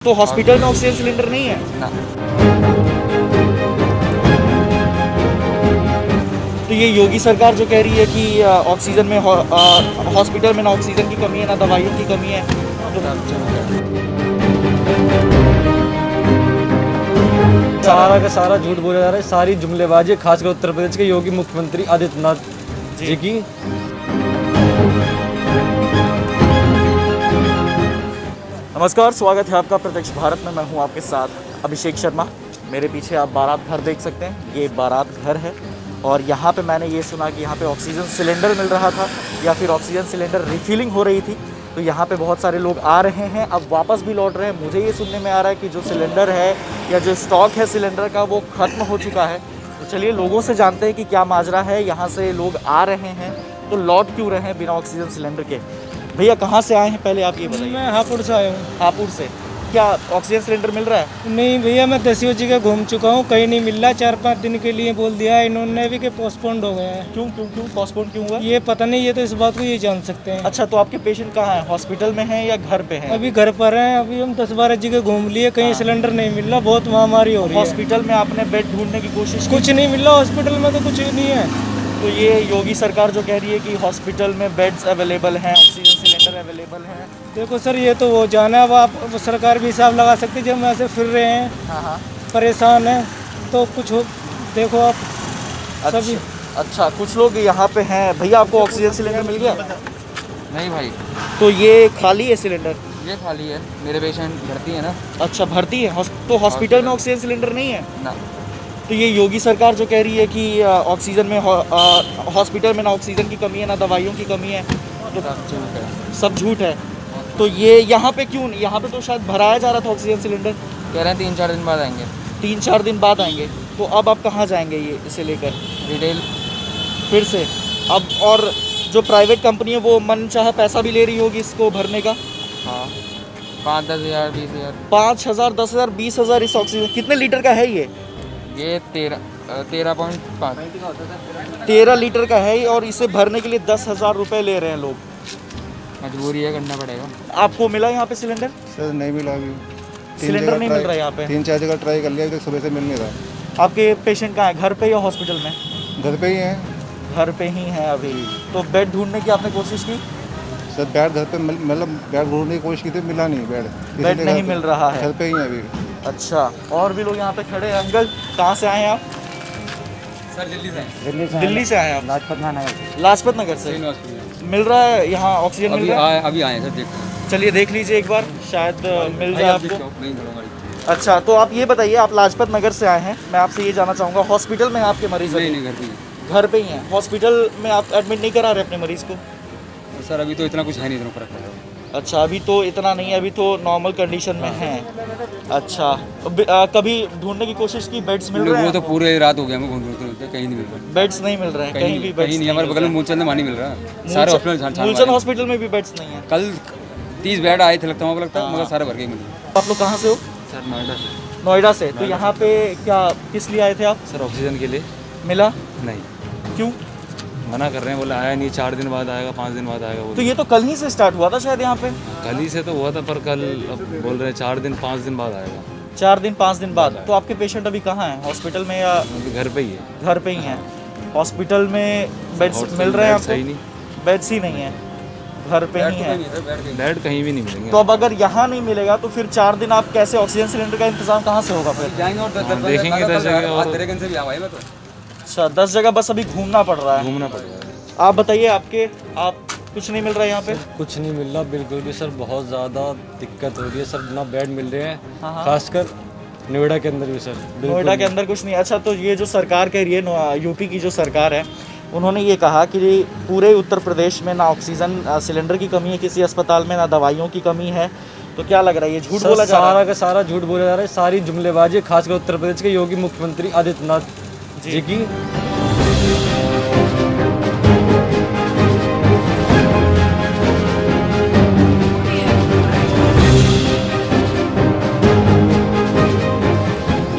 तो हॉस्पिटल में oxygen cylinder नहीं है ना। तो ये योगी सरकार जो कह रही है कि ऑक्सीजन में हॉस्पिटल में ना ऑक्सीजन की कमी है ना दवाइयों की कमी है, तो सारा का सारा झूठ बोला जा रहा है, सारी जुमलेबाजी, खासकर उत्तर प्रदेश के योगी मुख्यमंत्री आदित्यनाथ जी की। नमस्कार, स्वागत है आपका प्रत्यक्ष भारत में। मैं हूं आपके साथ अभिषेक शर्मा। मेरे पीछे आप बारात घर देख सकते हैं, ये बारात घर है और यहाँ पे मैंने ये सुना कि यहाँ पे ऑक्सीजन सिलेंडर मिल रहा था या फिर ऑक्सीजन सिलेंडर रिफिलिंग हो रही थी। तो यहाँ पे बहुत सारे लोग आ रहे हैं, अब वापस भी लौट रहे हैं। मुझे ये सुनने में आ रहा है कि जो सिलेंडर है या जो स्टॉक है सिलेंडर का वो ख़त्म हो चुका है। तो चलिए लोगों से जानते हैं कि क्या माजरा है, यहाँ से लोग आ रहे हैं तो लौट क्यों रहे हैं बिना ऑक्सीजन सिलेंडर के। भैया कहाँ से आए हैं पहले आप ये बताइए। मैं हापुड़ से आया हूँ। हापुड़ से। क्या ऑक्सीजन सिलेंडर मिल रहा है? नहीं भैया, मैं 10 जगह घूम चुका हूँ, कहीं नहीं मिल रहा। 4-5 दिन के लिए बोल दिया है इन्होंने भी कि पोस्टपोन्ड हो गया है। क्यों पोस्टपोन क्यों हुआ? ये पता नहीं, ये तो इस बात को ये जान सकते हैं। अच्छा, तो आपके पेशेंट कहाँ हैं? हॉस्पिटल में हैं या घर पे हैं? अभी घर पर हैं। अभी हम 10-12 जगह घूम लिए, कहीं सिलेंडर नहीं मिल रहा। बहुत महामारी हो रही है। हॉस्पिटल में आपने बेड ढूंढने की कोशिश की? कुछ नहीं मिल रहा हॉस्पिटल में, तो कुछ नहीं है। तो ये योगी सरकार जो कह रही है कि हॉस्पिटल में बेड्स अवेलेबल हैं, ऑक्सीजन सिलेंडर अवेलेबल हैं। देखो सर, ये तो वो जाना, अब आप सरकार भी हिसाब लगा सकती है। जब हम ऐसे फिर रहे हैं, हाँ, परेशान हैं, तो कुछ हो, देखो आप सभी। अच्छा, कुछ लोग यहाँ पे हैं। भैया आपको ऑक्सीजन सिलेंडर मिल गया? नहीं भाई, तो ये खाली है सिलेंडर? ये खाली है। मेरे पेशेंट भर्ती है ना। अच्छा, भर्ती है। तो हॉस्पिटल में ऑक्सीजन सिलेंडर नहीं है? ना। तो ये योगी सरकार जो कह रही है कि ऑक्सीजन में हॉस्पिटल में ना ऑक्सीजन की कमी है ना दवाइयों की कमी है, तो सब झूठ है। सब झूठ है। तो ये यहाँ पे क्यों? यहाँ पे तो शायद भराया जा रहा था ऑक्सीजन सिलेंडर। कह रहे हैं 3-4 दिन बाद आएंगे। 3-4 दिन बाद आएंगे। तो अब आप कहाँ जाएंगे ये इसे लेकर? रिटेल। फिर से अब, और जो प्राइवेट कंपनी है वो मन चाहा पैसा भी ले रही होगी इसको भरने का। हाँ, 5-10 हज़ार 20 हज़ार। 5,000 10,000 20,000 इस ऑक्सीजन। कितने लीटर का है ये 13.5। 13 लीटर का है और इसे भरने के लिए 10,000 रुपये ले रहे हैं लोग। मजबूरी है, करना पड़ेगा। आपको मिला यहाँ पे सिलेंडर? सर नहीं मिला अभी। सिलेंडर नहीं मिल रहा है यहाँ पे? 3-4 जगह ट्राई कर लिया, अभी तक सुबह से मिल नहीं रहा। आपके पेशेंट कहाँ है, घर पे या हॉस्पिटल में? घर पे ही हैं। घर पे ही है अभी। तो बेड ढूंढने की आपने कोशिश की? सर बेड घर पे मतलब बेड ढूंढने की कोशिश की थी, मिला नहीं बेड। बेड नहीं मिल रहा है। घर पे ही है अभी। अच्छा, और भी लोग यहाँ पे खड़े हैं। अंकल कहाँ से आए हैं आप? सर दिल्ली से। दिल्ली से आए हैं आप? लाजपत नगर। लाजपत नगर से। मिल रहा है यहाँ ऑक्सीजन? मिल रहा है? अभी आए सर, देखते। चलिए देख लीजिए एक बार, शायद मिल जाए आपको। नहीं करूँगा। अच्छा, तो आप ये बताइए, आप लाजपत नगर से आए हैं, मैं आपसे ये जानना चाहूँगा, हॉस्पिटल में आपके मरीज अभी? नहीं, घर पे। घर पे ही हैं। हॉस्पिटल में आप एडमिट नहीं करा रहे अपने मरीज को? सर अभी तो इतना कुछ है नहीं, इतना फर्क है। अच्छा, अभी तो इतना नहीं है, अभी तो नॉर्मल कंडीशन में हैं। अच्छा, कभी ढूंढने की कोशिश की? बेड्स मिल रहे हैं? वो तो पूरे रात हो गया, हमें घूमते कहीं नहीं मिल रहा। बेड्स नहीं मिल रहे हैं कहीं भी? बेड्स नहीं, हमारे बगल में मूलचंद में नहीं मिल रहा। सारे हॉस्पिटल मूलचंद हॉस्पिटल में भी बेड्स नहीं है। कल 30 बेड आए थे, लगता है मगर सारे भर के मिले। आप लोग कहाँ से हो? सर नोएडा से। नोएडा से। तो यहाँ पे क्या किस लिए आए थे आप? सर ऑक्सीजन के लिए। मिला नहीं, क्यों? मना कर रहे हैं, बोले आया नहीं, 4 दिन बाद आएगा, 5 दिन बाद आएगा। तो ये तो कल ही से स्टार्ट हुआ था शायद यहाँ पे। कल ही से तो हुआ था, पर कल अब बोल रहे हैं 4 दिन 5 दिन बाद आएगा। 4 दिन 5 दिन बाद। तो आपके पेशेंट अभी कहाँ हैं, हॉस्पिटल में या अभी घर पे ही है। घर पे ही हैं? हॉस्पिटल में बेड्स मिल रहे हैं आपको? सही नहीं, बेड्स ही नहीं है, घर पे ही हैं। बेड कहीं भी नहीं मिलेंगे। तो अब अगर यहाँ नहीं मिलेगा तो फिर 4 दिन आप कैसे, ऑक्सीजन सिलेंडर का इंतजाम कहाँ से होगा फिर? जाएंगे और देखेंगे 10 जगह और से भी आवाई में तो। अच्छा, 10 जगह बस अभी घूमना पड़ रहा है। घूमना पड़ेगा। आप बताइए, आप कुछ नहीं मिल रहा है यहाँ पे? कुछ नहीं मिल रहा बिल्कुल भी सर, बहुत ज़्यादा दिक्कत हो रही है सर, ना बेड मिल रहे हैं। हाँ। खासकर नोएडा के अंदर भी सर, बिल्कुल नोएडा के अंदर कुछ नहीं। अच्छा, तो ये जो सरकार कह रही है, यूपी की जो सरकार है, उन्होंने ये कहा कि पूरे उत्तर प्रदेश में ना ऑक्सीजन सिलेंडर की कमी है किसी अस्पताल में, ना दवाइयों की कमी है। तो क्या लग रहा है, ये झूठ बोला जा रहा है? सारा का सारा झूठ बोला जा रहा है, सारी जुमलेबाजी, खासकर उत्तर प्रदेश के योगी मुख्यमंत्री आदित्यनाथ जी की।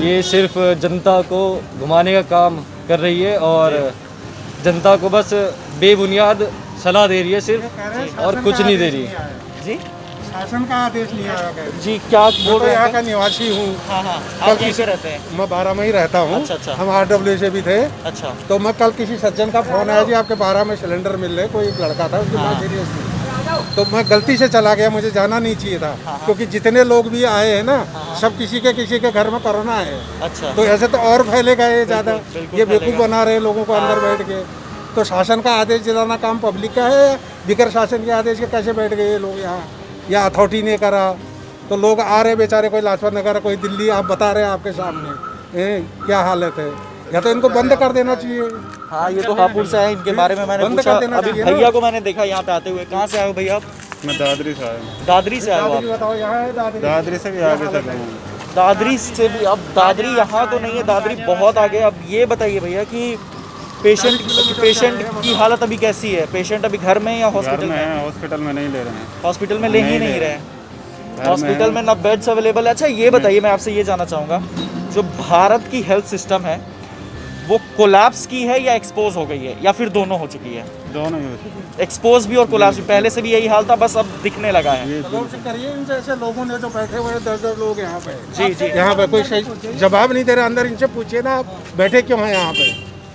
ये सिर्फ जनता को घुमाने का काम कर रही है और जनता को बस बेबुनियाद सलाह दे रही है सिर्फ, और कुछ नहीं दे रही। जी, शासन का आदेश नहीं आया है। जी क्या मैं बोल तो रहे यहाँ हैं? का निवासी हूँ। हाँ हाँ, कल आप यहीं पे रहते हैं? मैं 12 में ही रहता हूँ। अच्छा, अच्छा। हम RW से भी थे। अच्छा तो मैं कल किसी सज्जन का फोन आया जी आपके 12 में सिलेंडर मिल रहे, कोई एक लड़का था उसकी बात सीरियस थी। तो मैं गलती से चला गया, मुझे जाना नहीं चाहिए था। क्योंकि जितने लोग भी आए हैं ना, सब किसी के घर में कोरोना है। अच्छा तो ऐसे तो और फैलेगा ये ज़्यादा। बिल्कुल ये बेवकूफ़ फैलेगा। बना रहे हैं लोगों को अंदर बैठ के। तो शासन का आदेश दिलाना काम पब्लिक का है, बिगर शासन के आदेश के कैसे बैठ गए ये लोग यहाँ, या अथॉरिटी ने करा। तो लोग आ रहे बेचारे, कोई लाजपत नगर, कोई दिल्ली, आप बता रहे हैं आपके सामने क्या हालत है। या तो इनको बंद कर देना चाहिए। हाँ, ये तो हापुड़ से आए, इनके बारे में मैंने बंद पूछा। कर देना अभी चाहिए ना। भैया को मैंने देखा यहाँ पे आते हुए। कहाँ से आए हो भैया आप? मैं दादरी से आया हूँ। दादरी से आए हो आप? बताओ यहाँ है दादरी। दादरी से भी आगे तक हूँ। दादरी से भी? अब दादरी यहाँ तो नहीं है, दादरी बहुत आगे। अब ये बताइए भैया कि पेशेंट की हालत अभी कैसी है? पेशेंट अभी घर में या घर हॉस्पिटल में में? है, हॉस्पिटल में नहीं ले रहे हैं। हॉस्पिटल में ले ही नहीं रहे। में हॉस्पिटल में ना बेड्स अवेलेबल है। अच्छा ये बताइए, मैं आपसे ये जानना चाहूँगा, जो भारत की हेल्थ सिस्टम है वो कोलैप्स की है या एक्सपोज हो गई है, या फिर दोनों हो चुकी है? दोनों ही हो चुके हैं। एक्सपोज भी और कोलैप्स भी। पहले से भी यही हाल था, बस अब दिखने लगा है। ये लोग से करिए, इन जैसे लोगों ने जो बैठे हुए हैं 10-10 लोग यहाँ पे। जी जी। यहाँ पे कोई सही जवाब नहीं दे रहा। अंदर इनसे पूछिए ना, आप बैठे क्यों हैं यहाँ पे?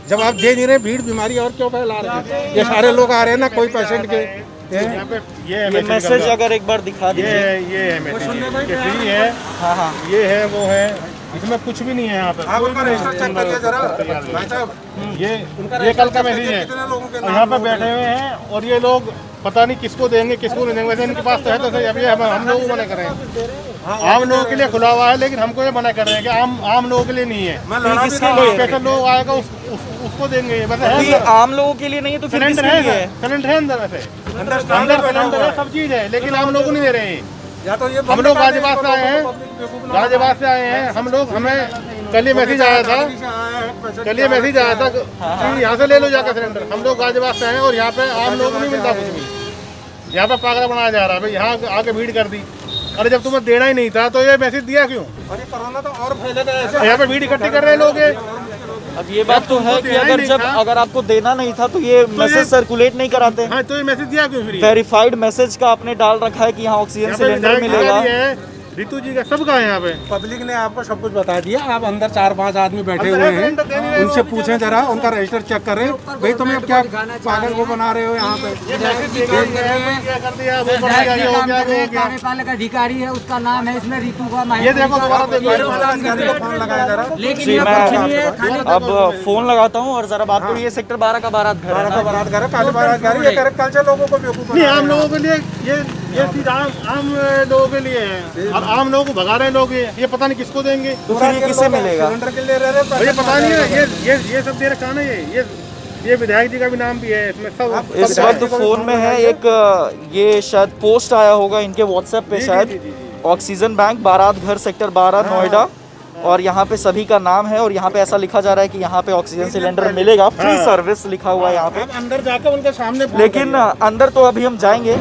जवाब दे नहीं रहे। भीड़ बीमारी और क्यों फैला रहे हैं? ये सारे लोग आ रहे हैं ना, कोई पेशेंट के यहाँ पे ये मैसेज अगर एक बार दिखा दीजिए। ये है मैसेज, ये फ्री है। हाँ हाँ। ये है, वो है, इसमें कुछ भी नहीं है यहाँ पे। आप उनका रजिस्टर चेक करिए जरा भाई साहब। ये कल का मैसेज है। कितने लोगों के और यहाँ पे बैठे हुए हैं और ये लोग पता नहीं किसको देंगे किसको नहीं देंगे। वैसे इनके पास तो है, तो सही। अब ये हम लोगों को मना कर रहे हैं। आम लोगों के लिए खुला हुआ है, लेकिन हमको ये मना कर रहे हैं कि आम लोगों के लिए नहीं है। मैं लड़ा भी किसके था। लिए? स्पेशल लोग आएगा उसको देंगे। वैसे तो ये है, आम लोगों के लिए नहीं है तो फिर सिलेंडर किसके लिए है, है? सिलेंडर है अंदर। वैसे अंदर अंदर बना सिलेंडर हुआ है, सब चीज है, लेकिन आम लोगों को नहीं दे रहे हैं। या तो ये हम लोग गाजियाबाद से आए हैं, गाजियाबाद से आए हैं हम लोग। हमें कल ये मैसेज आया था, कल ये मैसेज आया था कि यहाँ से ले लो जाकर सिलेंडर। हम लोग गाजियाबाद से आए हैं और यहाँ पे आम लोगों को नहीं मिलता कुछ भी। यहाँ पे पागल बनाया जा रहा है। भाई यहाँ आके भीड़ कर दी। अरे जब तुम्हें देना ही नहीं था तो ये मैसेज दिया क्यों? और ये कोरोना तो और फैलेगा ऐसे। यहाँ पे भीड़ इकट्ठी कर रहे हैं लोग। अब ये बात तो है कि अगर जब अगर आपको देना नहीं था तो ये मैसेज सर्कुलेट नहीं कराते। हाँ, तो ये मैसेज दिया क्यों फिर? वेरीफाइड मैसेज का आपने डाल रखा है कि यहाँ ऑक्सीजन सिलेंडर मिलेगा। रितु जी का सबका है यहाँ पे। पब्लिक ने आपको सब कुछ बता दिया। आप अंदर 4-5 आदमी बैठे अंदर हुए सिलेंडर दे नहीं हैं, रहे उनसे वो। पूछें जरा, उनका रजिस्टर चेक करें। भाई तुम्हें क्या पागल को बना रहे हो यहाँ पे? ये मैसेज दिया क्या कर दिया, वो कर दिया, ये हो गया, वो हो गया। कार्यपालक अधिकारी है, उसका नाम है इसमें रितु का। ये देखो दोबारा देखो। अधिकारी को फोन लगाया जरा। लेकिन जी ये मैं कुछ नहीं है, खाली अब फोन लगाता हूँ और जरा बात करिए। सेक्टर 12 का बारात घर है बारह ना? का बारात घर है, काली बारात घर है। ये करे कल से लोगों को बेवकूफ नहीं, बना आम रहे हैं। लोगों के लिए ये चीज आम लोगों के लिए है और आम लोगों को भगा रहे हैं लोग। ये पता नहीं किसको देंगे। तो फिर ये किसे मिलेगा? सिलेंडर के लिए रह रहे हैं, ये पता नहीं है। ये सब दे रखा है ना। ये विधायक जी का भी नाम भी है इसमें सब। इस वक्त फोन में है एक, ये शायद पोस्ट आया होगा इनके व्हाट्सएप पे शायद। ऑक्सीजन बैंक बारात घर सेक्टर 12 नोएडा, और यहाँ पे सभी का नाम है और यहाँ पे ऐसा लिखा जा रहा है कि यहाँ पे ऑक्सीजन सिलेंडर मिलेगा, फ्री सर्विस लिखा हुआ है यहाँ पे। आप अंदर जाकर उनके सामने फोन लेकिन अंदर तो अभी हम जाएंगे।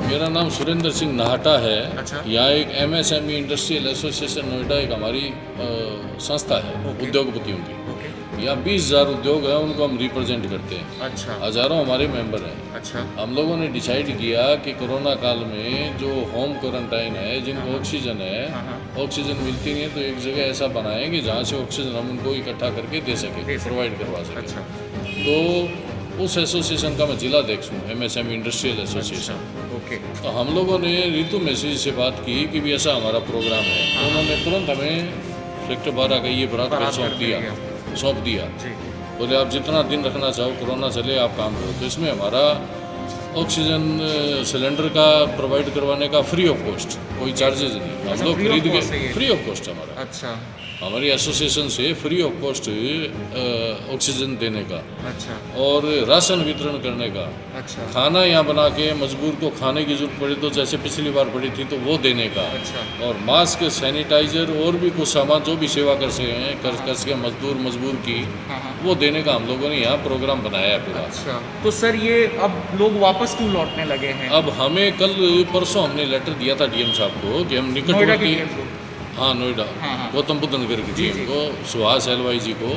मेरा नाम सुरेंद्र सिंह नाहटा है। यहाँ एक MSME इंडस्ट्रियल एसोसिएशन नोएडा एक हमारी संस्था है उद्योगपतियों की। यहाँ 20,000 उद्योग है, उनको हम रिप्रेजेंट करते हैं। अच्छा हज़ारों हमारे मेंबर हैं। अच्छा। हम लोगों ने डिसाइड किया कि कोरोना काल में जो होम क्वारंटाइन है, जिनको ऑक्सीजन है, ऑक्सीजन मिलती नहीं है, तो एक जगह ऐसा बनाएं कि जहाँ से ऑक्सीजन हम उनको इकट्ठा करके दे सकें, प्रोवाइड करवा सकें। अच्छा। तो उस एसोसिएशन का मैं जिला अध्यक्ष हूँ, MSME इंडस्ट्रियल एसोसिएशन। ओके। तो हम लोगों ने रितु मैसेज से बात की कि भी ऐसा हमारा प्रोग्राम है। तो उन्होंने तुरंत हमें सेक्टर 12 का ये बारात घर सौंप दिया। बोले आप जितना दिन रखना चाहो, कोरोना चले, आप काम करो। तो इसमें हमारा ऑक्सीजन सिलेंडर का प्रोवाइड करवाने का फ्री ऑफ कॉस्ट, कोई चार्जेज नहीं। हम लोग खरीद के फ्री ऑफ कॉस्ट हमारा। अच्छा। हमारी एसोसिएशन से फ्री ऑफ कॉस्ट ऑक्सीजन देने का। अच्छा। और राशन वितरण करने का। अच्छा। खाना यहाँ बना के मजबूर को खाने की जरूरत पड़ी तो जैसे पिछली बार पड़ी थी तो वो देने का। अच्छा। और मास्क, सैनिटाइजर और भी कुछ सामान जो भी सेवा कर सके हैं कर सके मजदूर की, वो देने का हम लोगों ने यहाँ प्रोग्राम बनाया है पूरा। अच्छा। तो सर ये अब लोग वापस क्यों लौटने लगे हैं? अब हमें कल परसों हमने लेटर दिया था DM साहब को कि हम नोएडा के निकटवर्ती, DM को? हाँ नोएडा, गौतम बुद्ध नगर की टीम को, सुहास एलवाई जी को,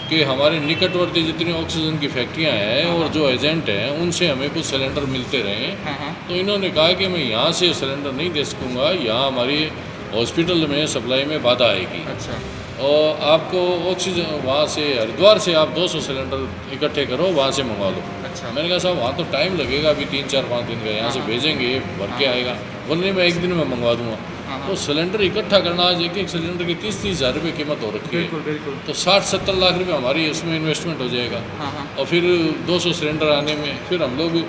कि हमारे निकटवर्ती जितनी ऑक्सीजन की फैक्ट्रियाँ हैं और जो एजेंट हैं उनसे हमें कुछ सिलेंडर मिलते रहे। तो इन्होंने कहा कि मैं यहाँ से सिलेंडर नहीं दे सकूँगा, यहाँ हमारी हॉस्पिटल में सप्लाई में बाधा आएगी। अच्छा। और आपको ऑक्सीजन वहाँ से हरिद्वार से आप 200 सिलेंडर इकट्ठे करो, वहाँ से मंगवा लो। अच्छा। मैंने कहा साहब वहाँ तो टाइम लगेगा अभी 3-4-5 दिन का, यहाँ से भेजेंगे भर के आएगा, बोलने में 1 दिन में मंगवा दूंगा। तो सिलेंडर इकट्ठा करना, आज एक सिलेंडर की 30-30 हज़ार रुपये कीमत हो रखी है, तो 60-70 लाख रुपये हमारी उसमें इन्वेस्टमेंट हो जाएगा। और फिर 200 सिलेंडर आने में फिर हम लोग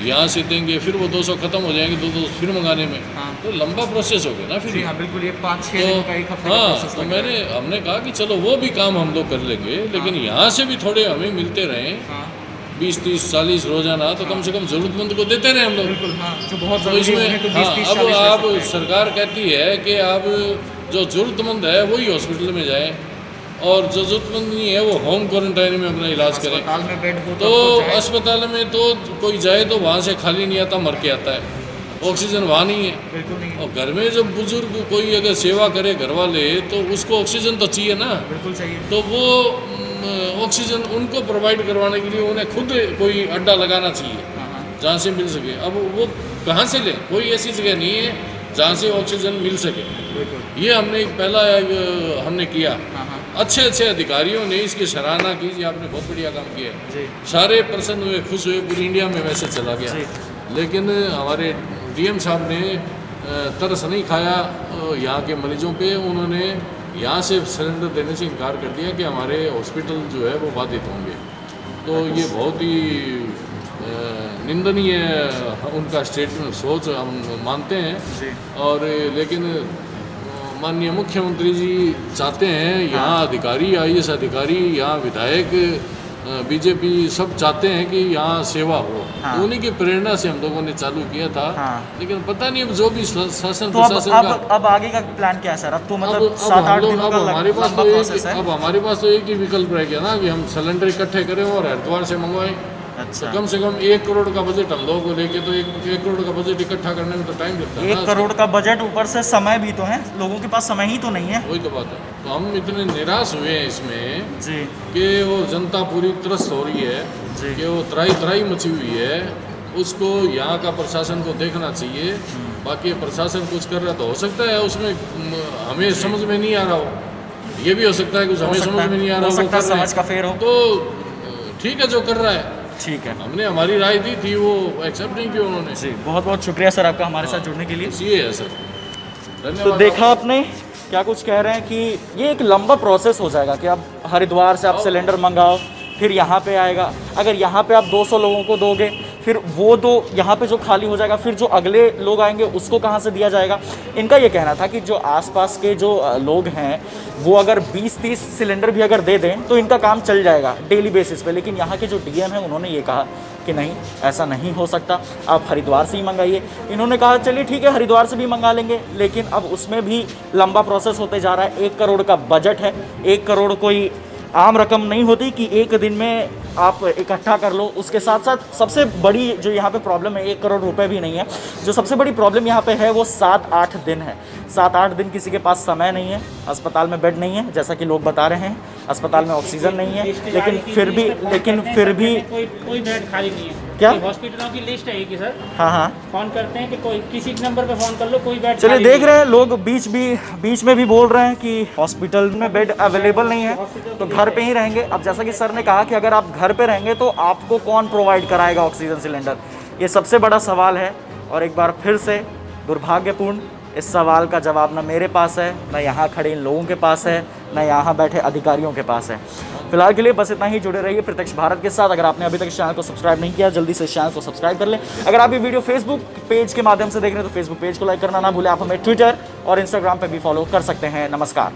यहाँ से देंगे, फिर वो 200 ख़त्म हो जाएंगे, 200 फिर मंगाने में, तो लंबा प्रोसेस हो गया ना फिर। हाँ बिल्कुल, ये 5-6 दिन का एक हफ्ते का हाँ, प्रोसेस तो लग जाएगा। हमने कहा कि चलो वो भी काम हम लोग कर लेंगे, लेकिन यहाँ से भी थोड़े हमें मिलते रहें, 20-30-40 रोजाना, तो कम से कम ज़रूरतमंद को देते रहे हम लोग। बिल्कुल, हाँ, जो बहुत तो ज़रूरी है इसमें उन्हें तो हाँ, 20-30-40 अब ले आप सकते हैं। सरकार कहती है कि आप जो ज़रूरतमंद है वही हॉस्पिटल में जाए, और जो ज़रूरतमंद नहीं है वो होम क्वारंटाइन में अपना इलाज करें। अस्पताल में बेड हो तो जाए। अस्पताल में तो कोई जाए तो वहाँ से खाली नहीं आता, मर के आता है, ऑक्सीजन वहाँ नहीं है। बिल्कुल नहीं है। और घर में जब बुजुर्ग कोई अगर सेवा करे घर वाले, तो उसको ऑक्सीजन तो चाहिए ना, बिल्कुल चाहिए। तो वो ऑक्सीजन उनको प्रोवाइड करवाने के लिए उन्हें खुद कोई अड्डा लगाना चाहिए जहाँ से मिल सके। अब वो कहाँ से लें, कोई ऐसी जगह नहीं है जहाँ से ऑक्सीजन मिल सके। ये हमने एक पहला हमने किया। अच्छे अच्छे अधिकारियों ने इसकी सराहना की, जी आपने बहुत बढ़िया काम किया है, सारे प्रसन्न हुए, खुश हुए, पूरी इंडिया में वैसे चला गया। लेकिन हमारे डीएम साहब ने तरस नहीं खाया यहाँ के मरीजों पे, उन्होंने यहाँ से सिलेंडर देने से इनकार कर दिया कि हमारे हॉस्पिटल जो है वो बाधित होंगे। तो ये बहुत ही निंदनीय उनका स्टेटमेंट, सोच हम मानते हैं। और लेकिन माननीय मुख्यमंत्री जी चाहते हैं यहाँ अधिकारी, IAS अधिकारी, यहाँ विधायक, बीजेपी सब चाहते हैं कि यहाँ सेवा हो। तो उन्हीं की प्रेरणा से हम लोगों ने चालू किया था। लेकिन पता नहीं अब जो भी शासन तो प्रशासन का अब आगे का प्लान क्या है सर? अब तो मतलब 7-8 दिनों का हमारे पास लंबा तो प्रोसेस है। अब हमारे पास तो एक ही विकल्प रह गया ना कि हम सिलेंडर इकट्ठे करें और हरिद्वार से मंगवाएं। अच्छा। तो कम से कम 1 करोड़ का बजट हम लोगों को लेके, तो 1 करोड़ का बजट इकट्ठा करने में तो टाइम लगता है। 1 करोड़ का बजट, ऊपर से समय भी तो है, लोगों के पास समय ही तो नहीं है। वही तो बात है। तो हम इतने निराश हुए हैं इसमें जी कि वो जनता पूरी त्रस्त हो रही है, कि वो त्राही मची हुई है, उसको यहाँ का प्रशासन को देखना चाहिए। बाकी प्रशासन कुछ कर रहा तो हो सकता है उसमें हमें समझ में नहीं आ रहा हो, ये भी हो सकता है कुछ हमें समझ में नहीं आ रहा हो, समझ का फेर हो, तो ठीक है जो कर रहा है, ठीक है। हमने हमारी राय दी थी, वो एक्सेप्ट नहीं किया उन्होंने। जी बहुत बहुत शुक्रिया सर आपका हमारे साथ जुड़ने के लिए। ये है सर, धन्यवाद। तो देखा आपने क्या कुछ कह रहे हैं कि ये एक लंबा प्रोसेस हो जाएगा कि आप हरिद्वार से आप सिलेंडर मंगाओ, फिर यहाँ पे आएगा। अगर यहाँ पे आप 200 लोगों को दोगे, फिर वो दो यहाँ पे जो खाली हो जाएगा, फिर जो अगले लोग आएंगे उसको कहाँ से दिया जाएगा। इनका ये कहना था कि जो आसपास के जो लोग हैं वो अगर 20-30 सिलेंडर भी अगर दे दें तो इनका काम चल जाएगा डेली बेसिस पे। लेकिन यहाँ के जो डीएम हैं उन्होंने ये कहा कि नहीं, ऐसा नहीं हो सकता, आप हरिद्वार से ही मंगाइए। इन्होंने कहा चलिए ठीक है, हरिद्वार से भी मंगा लेंगे, लेकिन अब उसमें भी लंबा प्रोसेस होते जा रहा है। 1 करोड़ का बजट है, 1 करोड़ कोई आम रकम नहीं होती कि एक दिन में आप इकट्ठा कर लो। उसके साथ साथ सबसे बड़ी जो यहाँ पे प्रॉब्लम है, 1 करोड़ रुपए भी नहीं है, जो सबसे बड़ी प्रॉब्लम यहाँ पे है वो 7-8 दिन है। 7-8 दिन किसी के पास समय नहीं है, अस्पताल में बेड नहीं है, जैसा कि लोग बता रहे हैं, अस्पताल में ऑक्सीजन नहीं है, लेकिन फिर भी कोई बेड खाली नहीं है। क्या हॉस्पिटलों की लिस्ट है कि सर, हाँ फोन करते हैं कि कोई किसी नंबर पे फोन कर लो, कोई बेड चलिए देख रहे हैं लोग बीच में भी बोल रहे हैं कि हॉस्पिटल में बेड अवेलेबल नहीं है तो घर पे ही रहेंगे। अब जैसा कि सर ने कहा कि अगर आप घर पे रहेंगे तो आपको कौन प्रोवाइड कराएगा ऑक्सीजन सिलेंडर, ये सबसे बड़ा सवाल है। और एक बार फिर से दुर्भाग्यपूर्ण, इस सवाल का जवाब ना मेरे पास है, ना यहाँ खड़े इन लोगों के पास है, ना यहाँ बैठे अधिकारियों के पास है। फिलहाल के लिए बस इतना ही। जुड़े रहिए प्रत्यक्ष भारत के साथ। अगर आपने अभी तक इस चैनल को सब्सक्राइब नहीं किया, जल्दी से इस चैनल को सब्सक्राइब कर लें। अगर आप ये वीडियो फेसबुक पेज के माध्यम से देख रहे हैं तो फेसबुक पेज को लाइक करना ना भूलें। आप हमें ट्विटर और इंस्टाग्राम पर भी फॉलो कर सकते हैं। नमस्कार।